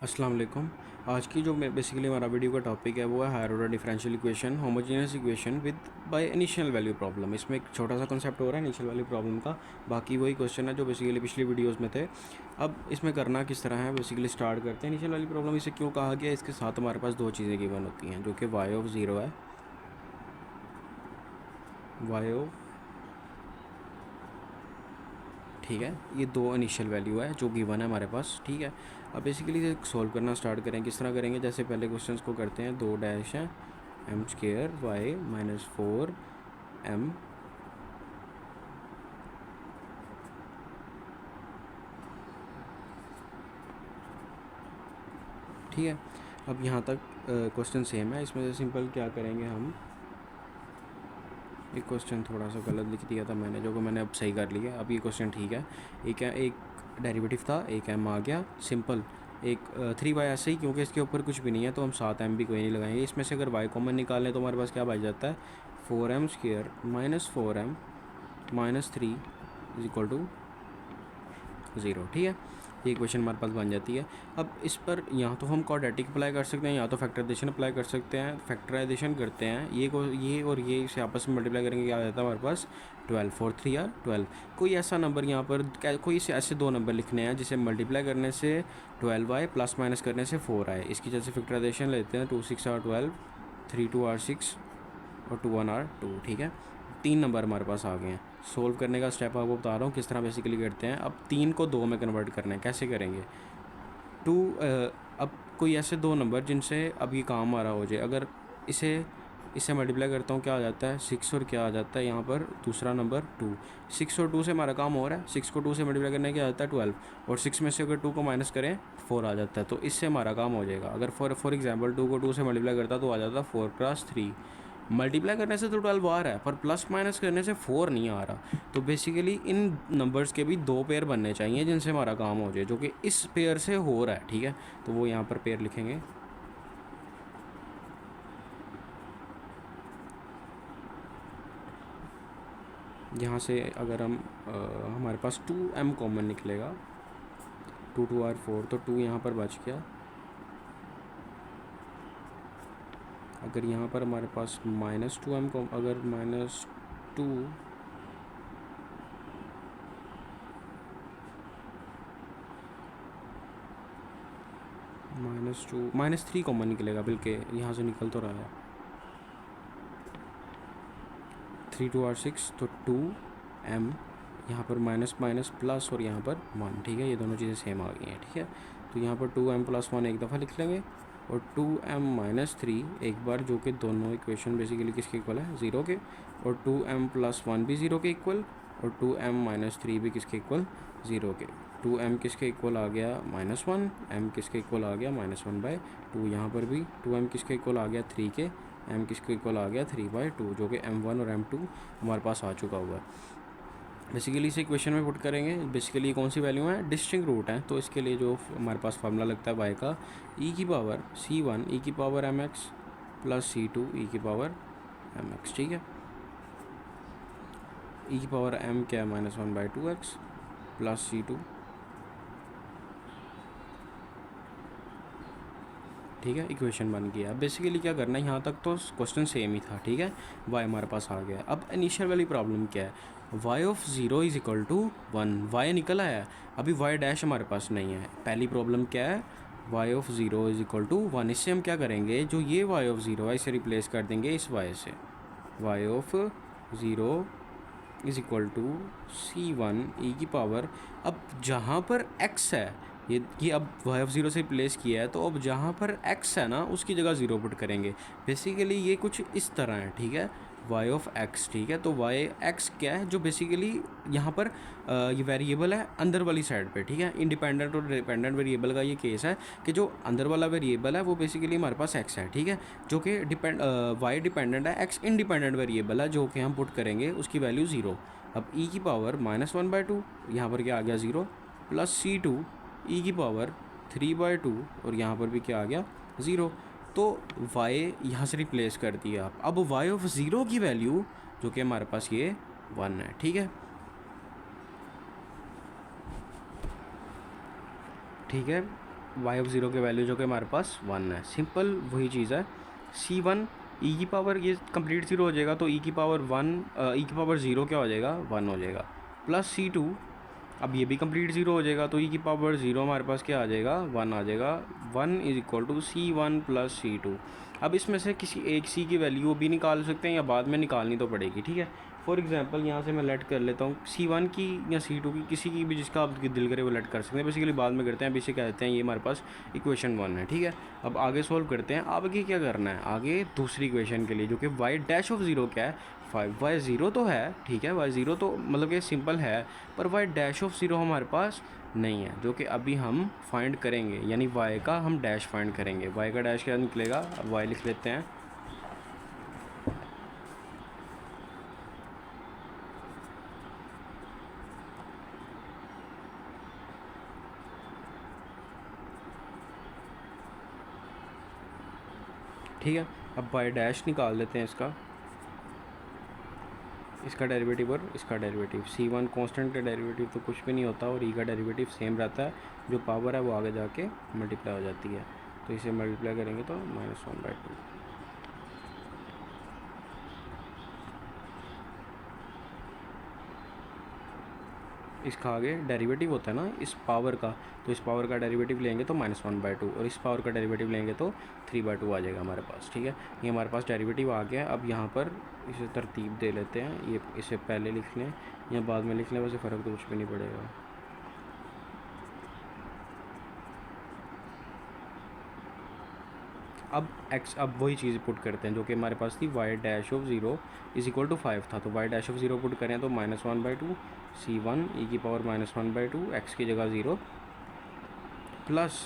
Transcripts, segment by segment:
अस्सलाम वालेकुम। आज की जो बेसिकली हमारा वीडियो का टॉपिक है वो है higher order differential equation homogeneous equation with by initial value problem. इसमें एक छोटा सा कंसेप्ट हो रहा है इनिशियल वैल्यू प्रॉब्लम का, बाकी वही क्वेश्चन है जो बेसिकली पिछली वीडियोस में थे। अब इसमें करना किस तरह है, बेसिकली स्टार्ट करते हैं। इनिशियल वैल्यू प्रॉब्लम इसे क्यों कहा गया, इसके साथ हमारे पास दो चीज़ें गिवन होती हैं जो कि वाई ऑफ ज़ीरो है, वाई ऑफ, ठीक है, ये दो इनिशियल वैल्यू है जो गिवन है हमारे पास। ठीक है, अब बेसिकली इसे सॉल्व करना स्टार्ट करें। किस तरह करेंगे, जैसे पहले क्वेश्चंस को करते हैं। दो डैश है M square Y minus 4m, ठीक है। अब यहाँ तक क्वेश्चन सेम है। इसमें से सिंपल क्या करेंगे हम, एक क्वेश्चन थोड़ा सा गलत लिख दिया था मैंने, जो कि मैंने अब सही कर लिया। अब ये क्वेश्चन ठीक है। एक डेरिवेटिव था, एक m आ गया सिंपल, एक 3y ऐसे ही, क्योंकि इसके ऊपर कुछ भी नहीं है तो हम 7m भी कोई नहीं लगाएंगे। इसमें से अगर y कॉमन निकालें तो हमारे पास क्या बच जाता है, 4m square minus 4m minus 3 is equal to 0। ठीक है, ये इक्वेशन हमारे पास बन जाती है। अब इस पर या तो हम क्वाड्रेटिक अप्लाई कर सकते हैं या तो फैक्टराइजेशन अप्लाई कर सकते हैं। फैक्टराइजेशन करते हैं, ये और ये इसे आपस में मल्टीप्लाई करेंगे, क्या आ जाता है हमारे पास 12, 4 3 या 12। कोई ऐसा नंबर यहाँ पर, कोई ऐसे दो नंबर लिखने हैं जिसे मल्टीप्लाई करने से 12 आए, प्लस माइनस करने से 4 आए। इसकी जैसे फैक्टराइजेशन लेते हैं, 2 6 R 12, 3 2 R 6 और 2 1 R 2। ठीक है, तीन नंबर हमारे पास आ गए हैं। सोल्व करने का स्टेप आपको बता रहा हूँ किस तरह बेसिकली करते हैं। अब 3 को 2 में कन्वर्ट करना है, कैसे करेंगे। टू अब कोई ऐसे दो नंबर जिनसे अब ये काम आ रहा हो जाए, अगर इसे मल्टीप्लाई करता हूँ क्या आ जाता है 6, और क्या आ जाता है यहाँ पर दूसरा नंबर 2। 6 और 2 से हमारा काम हो रहा है। 6 को 2 से मल्टीप्लाई करने क्या आ जाता है 12, और 6 में से अगर 2 को माइनस करें 4 आ जाता है, तो इससे हमारा काम हो जाएगा। अगर फॉर एग्जांपल 2 को 2 से मल्टीप्लाई करता तो आ जाता 4 क्रॉस 3। मल्टीप्लाई करने से तो 12 आ रहा है, पर प्लस माइनस करने से 4 नहीं आ रहा। तो बेसिकली इन नंबर्स के भी दो पेयर बनने चाहिए जिनसे हमारा काम हो जाए, जो कि इस पेयर से हो रहा है। ठीक है, तो वो यहाँ पर पेयर लिखेंगे। यहाँ से अगर हम हमारे पास 2m कॉमन निकलेगा, 2 2 R 4, तो 2 यहाँ पर बच गया। अगर यहाँ पर हमारे पास माइनस 2m को, अगर माइनस 2 माइनस 3 कॉमन निकलेगा, बल्कि यहाँ से निकल तो रहा है 3 2 R 6, तो 2m यहाँ पर माइनस माइनस प्लस और यहाँ पर 1। ठीक है, ये दोनों चीज़ें सेम आ गई हैं। ठीक है, तो यहाँ पर 2m प्लस 1 एक दफ़ा लिख लेंगे, और 2m माइनस 3 एक बार, जो कि दोनों इक्वेशन बेसिकली किसके इक्वल है 0 के, और 2m प्लस 1 भी 0 के इक्वल, और 2m माइनस 3 भी किसके इक्वल 0 के। 2m किसके इक्वल आ गया -1, m किसके इक्वल आ गया -1/2। यहाँ पर भी 2m किसके इक्वल आ गया 3 के, m किसके इक्वल आ गया 3/2, जो कि m1 और m2 हमारे पास आ चुका हुआ है। बेसिकली इसे इक्वेशन में पुट करेंगे। बेसिकली कौन सी वैल्यू है, डिस्टिंक्ट रूट है, तो इसके लिए जो हमारे पास फार्मूला लगता है y का, e की पावर c1 e की power mx plus c2 e की पावर mx। ठीक है, e की पावर m क्या है -1/2x प्लस c2। ठीक है, इक्वेशन बन गया। अब बेसिकली क्या करना है, यहाँ तक तो क्वेश्चन सेम ही था। ठीक है, y हमारे पास आ गया। अब इनिशियल वाली प्रॉब्लम क्या है, y of 0 is equal to 1, y निकल आया। अभी y डैश हमारे पास नहीं है। पहली प्रॉब्लम क्या है, y of 0 is equal to 1। इससे हम क्या करेंगे, जो ये y ऑफ 0 है इसे रिप्लेस कर देंगे इस y से। y of 0 is equal to c1 e की पावर, अब जहाँ पर x है, ये अब y ऑफ 0 से रिप्लेस किया है, तो अब जहाँ पर x है ना उसकी जगह 0 पुट करेंगे। बेसिकली ये कुछ इस तरह है। ठीक है, y ऑफ x। ठीक है, तो y x क्या है, जो बेसिकली यहाँ पर ये वेरिएबल है अंदर वाली साइड पे। ठीक है, इंडिपेंडेंट और डिपेंडेंट वेरिएबल का ये केस है कि जो अंदर वाला वेरिएबल है वो बेसिकली हमारे पास x है। ठीक है, जो कि y डिपेंडेंट है, x इंडिपेंडेंट वेरिएबल है, जो कि हम पुट करेंगे उसकी वैल्यू 0। अब e की पावर -1/2, यहाँ पर क्या आ गया 0, प्लस c2 e की पावर 3/2, और यहाँ पर भी क्या आ गया 0। तो y यहाँ से रिप्लेस कर दिया। अब y ऑफ 0 की वैल्यू जो कि हमारे पास ये 1 है। ठीक है, ठीक है, वाई ऑफ ज़ीरो की वैल्यू जो कि हमारे पास 1 है। सिंपल वही चीज़ है। C1 ई की पावर, ये कंप्लीट ज़ीरो हो जाएगा तो ई की पावर 1, ई की पावर ज़ीरो क्या हो जाएगा, 1 हो जाएगा, प्लस C2, अब ये भी कंप्लीट ज़ीरो हो जाएगा तो ई की पावर ज़ीरो हमारे पास क्या आ जाएगा, 1 आ जाएगा। 1 is equal to C1 plus C2। अब इसमें से किसी एक C की वैल्यू भी निकाल सकते हैं या बाद में निकालनी तो पड़ेगी, ठीक है। फॉर एग्जांपल यहाँ से मैं लेट कर लेता हूँ C1 की या C2 की, किसी की भी जिसका आप दिल करे वो लेट कर सकते हैं। बेसिकली बाद में करते हैं, अभी से कहते हैं ये हमारे पास इक्वेशन 1 है, ठीक है। अब आगे सोल्व करते हैं। आगे क्या करना है, आगे दूसरी इक्वेशन के लिए जो कि वाई डैश ऑफ ज़ीरो क्या है, 5। वाई ज़ीरो तो है, ठीक है, वाई ज़ीरो तो मतलब कि सिंपल है, पर वाई डैश ऑफ ज़ीरो हमारे पास नहीं है, जो कि अभी हम फाइंड करेंगे, यानी वाई का हम डैश फाइंड करेंगे। वाई का डैश क्या निकलेगा, अब वाई लिख लेते हैं। ठीक है, अब वाई डैश निकाल लेते हैं इसका डेरिवेटिव और इसका डेरिवेटिव। C1 कांस्टेंट का डेरिवेटिव तो कुछ भी नहीं होता और ई का डेरिवेटिव सेम रहता है, जो पावर है वो आगे जाके मल्टीप्लाई हो जाती है, तो इसे मल्टीप्लाई करेंगे तो -1/2। इसका आगे डेरिवेटिव होता है ना इस पावर का, तो इस पावर का डेरिवेटिव लेंगे तो -1/2 और इस पावर का डेरिवेटिव लेंगे तो 3/2 आ जाएगा हमारे पास, ठीक है। ये हमारे पास डेरिवेटिव आ गया। अब यहाँ पर इसे तरतीब दे लेते हैं, ये इसे पहले लिख लें या बाद में लिख लें, वैसे फ़र्क तो कुछ भी नहीं पड़ेगा। अब वही चीज़ पुट करते हैं जो कि हमारे पास थी, y dash of zero is equal to 5 था, तो y dash of zero put करें तो -1/2 C1 ई की पावर -1/2, एक्स की जगह 0 प्लस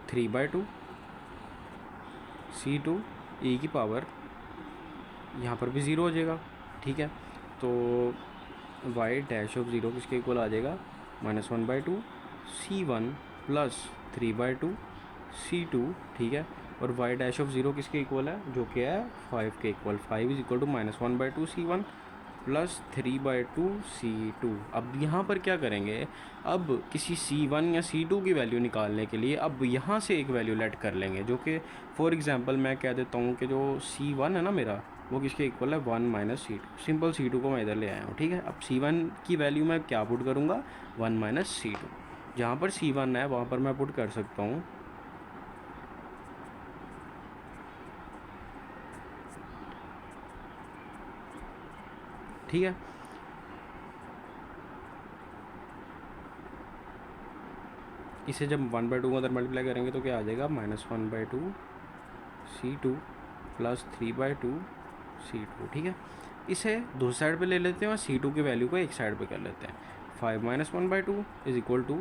3/2 C2 ई की पावर, यहाँ पर भी 0 हो जाएगा, ठीक है। तो वाई डैश ऑफ ज़ीरो किसके इक्वल आ जाएगा, -1/2 C1 प्लस 3/2 C2, ठीक है। और वाई डैश ऑफ ज़ीरो किसके इक्वल है, जो कि है 5 के equal. 5 is equal to -1/2 C1 plus 3/2 C2। अब यहाँ पर क्या करेंगे, अब किसी C1 या C2 की वैल्यू निकालने के लिए अब यहाँ से एक वैल्यू लेट कर लेंगे, जो कि फॉर एग्जांपल मैं कह देता हूँ कि जो C1 है ना मेरा, वो किसके इक्वल है, 1 माइनस C2। सिंपल C2 को मैं इधर ले आया हूँ, ठीक है। अब C1 की वैल्यू मैं क्या पुट करूँगा, 1 माइनस C2। जहाँ पर C1 है वहाँ पर मैं पुट कर सकता हूँ ठीक है। इसे जब 1/2 को अंदर मल्टीप्लाई करेंगे तो क्या आ जाएगा, -1/2 C2 प्लस 3/2 C2, ठीक है। इसे दूसरी साइड पे ले लेते हैं और C2 की वैल्यू को एक साइड पे कर लेते हैं। 5 - 1/2 is equal to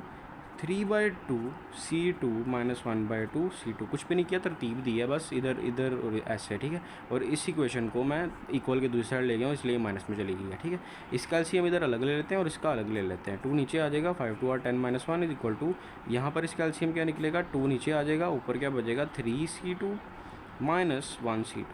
3/2 C2 - 1/2 C2। कुछ भी नहीं किया, तरतीब दी है बस, इधर इधर और ऐसे, ठीक है। और इस इक्वेशन को मैं इक्वल के दूसरी साइड ले गया हूँ, इसलिए माइनस में चली गई है, ठीक है। इसका एलसीएम इधर अलग ले लेते हैं और इसका अलग ले लेते हैं। 2 नीचे आ जाएगा, 5 2 10 - 1 इज इक्वल टू, यहाँ पर इसका एलसीएम क्या निकलेगा, 2 नीचे आ जाएगा, ऊपर क्या बचेगा, 3C2 - 1C2,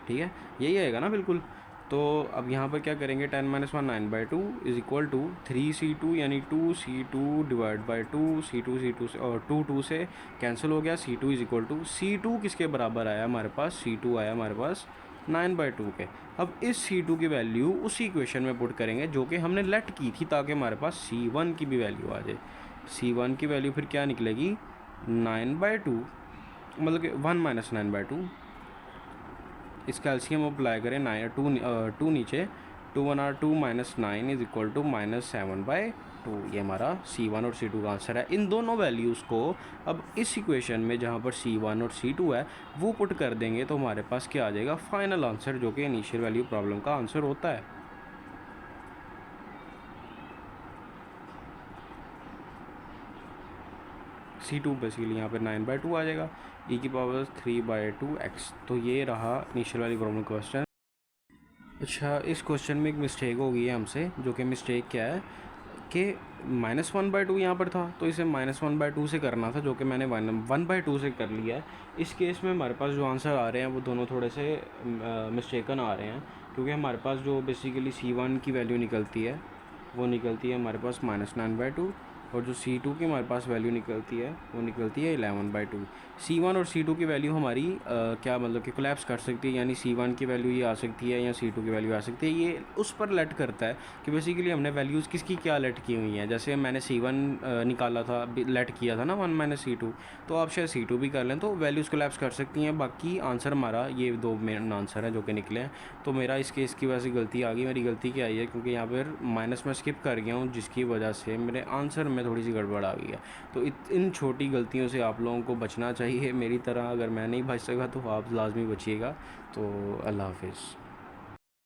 ठीक है। यही आएगा ना बिल्कुल। तो अब यहाँ पर क्या करेंगे, 10 - 1 9/2 इज इक्वल टू 3C2, यानी 2C2 डिवाइड बाई 2 C2 से, और 2 से कैंसिल हो गया। C2 is equal to, C2 किसके बराबर आया हमारे पास, C2 आया हमारे पास 9/2 के। अब इस C2 की वैल्यू उसी इक्वेशन में पुट करेंगे जो कि हमने लेट की थी, ताकि हमारे पास C1 की भी वैल्यू आ जाए। C1 की वैल्यू फिर क्या निकलेगी, 9/2, मतलब कि 1 माइनस 9/2। इसका एलसीएम अप्लाई करें, 2 नीचे, 2 1 और 2 - 9 इज इक्वल टू -7/2। ये हमारा C1 और C2 का आंसर है। इन दोनों वैल्यूज़ को अब इस इक्वेशन में जहाँ पर C1 और C2 है वो पुट कर देंगे तो हमारे पास क्या आ जाएगा, फाइनल आंसर, जो कि इनिशियल वैल्यू प्रॉब्लम का आंसर होता है। C2 बेसिकली यहाँ पर 9/2 आ जाएगा, ई की पावर 3/2x। तो ये रहा इनिशियल वैल्यू प्रॉब्लम क्वेश्चन। अच्छा, इस क्वेश्चन में एक मिस्टेक हो गई है हमसे, जो कि मिस्टेक क्या है कि -1/2 यहाँ पर था, तो इसे -1/2 से करना था, जो कि मैंने 1/2 से कर लिया है। इस केस में हमारे पास जो आंसर आ रहे हैं वो दोनों थोड़े से मिस्टेकन आ रहे हैं, क्योंकि हमारे पास जो बेसिकली C1 की वैल्यू निकलती है वो निकलती है हमारे पास -9/2, और जो C2 की हमारे पास वैल्यू निकलती है वो निकलती है 11/2। C1 और C2 की वैल्यू हमारी क्या मतलब कि कोलैप्स कर सकती है, यानी C1 की वैल्यू ये आ सकती है या C2 की वैल्यू आ सकती है। ये उस पर लेट करता है कि बेसिकली हमने वैल्यूज़ किसकी क्या लेट की हुई हैं। जैसे मैंने C1 निकाला था, लेट किया था ना 1 - C2, तो आप शायद C2 भी कर लें, तो वैल्यूज़ कोलैप्स कर सकती हैं। बाकी आंसर हमारा ये 2 मेन आंसर हैं जो कि निकले हैं। तो मेरा इस केस की वजह से गलती आ गई। मेरी गलती क्या आई है, क्योंकि यहाँ पर माइनस में स्किप कर गया हूँ, जिसकी वजह से मेरे आंसर में थोड़ी सी गड़बड़ आ गई है। तो इन छोटी गलतियों से आप लोगों को बचना चाहिए मेरी तरह। अगर मैं नहीं बच सका तो आप लाजमी बचिएगा। तो अल्लाह हाफिज़।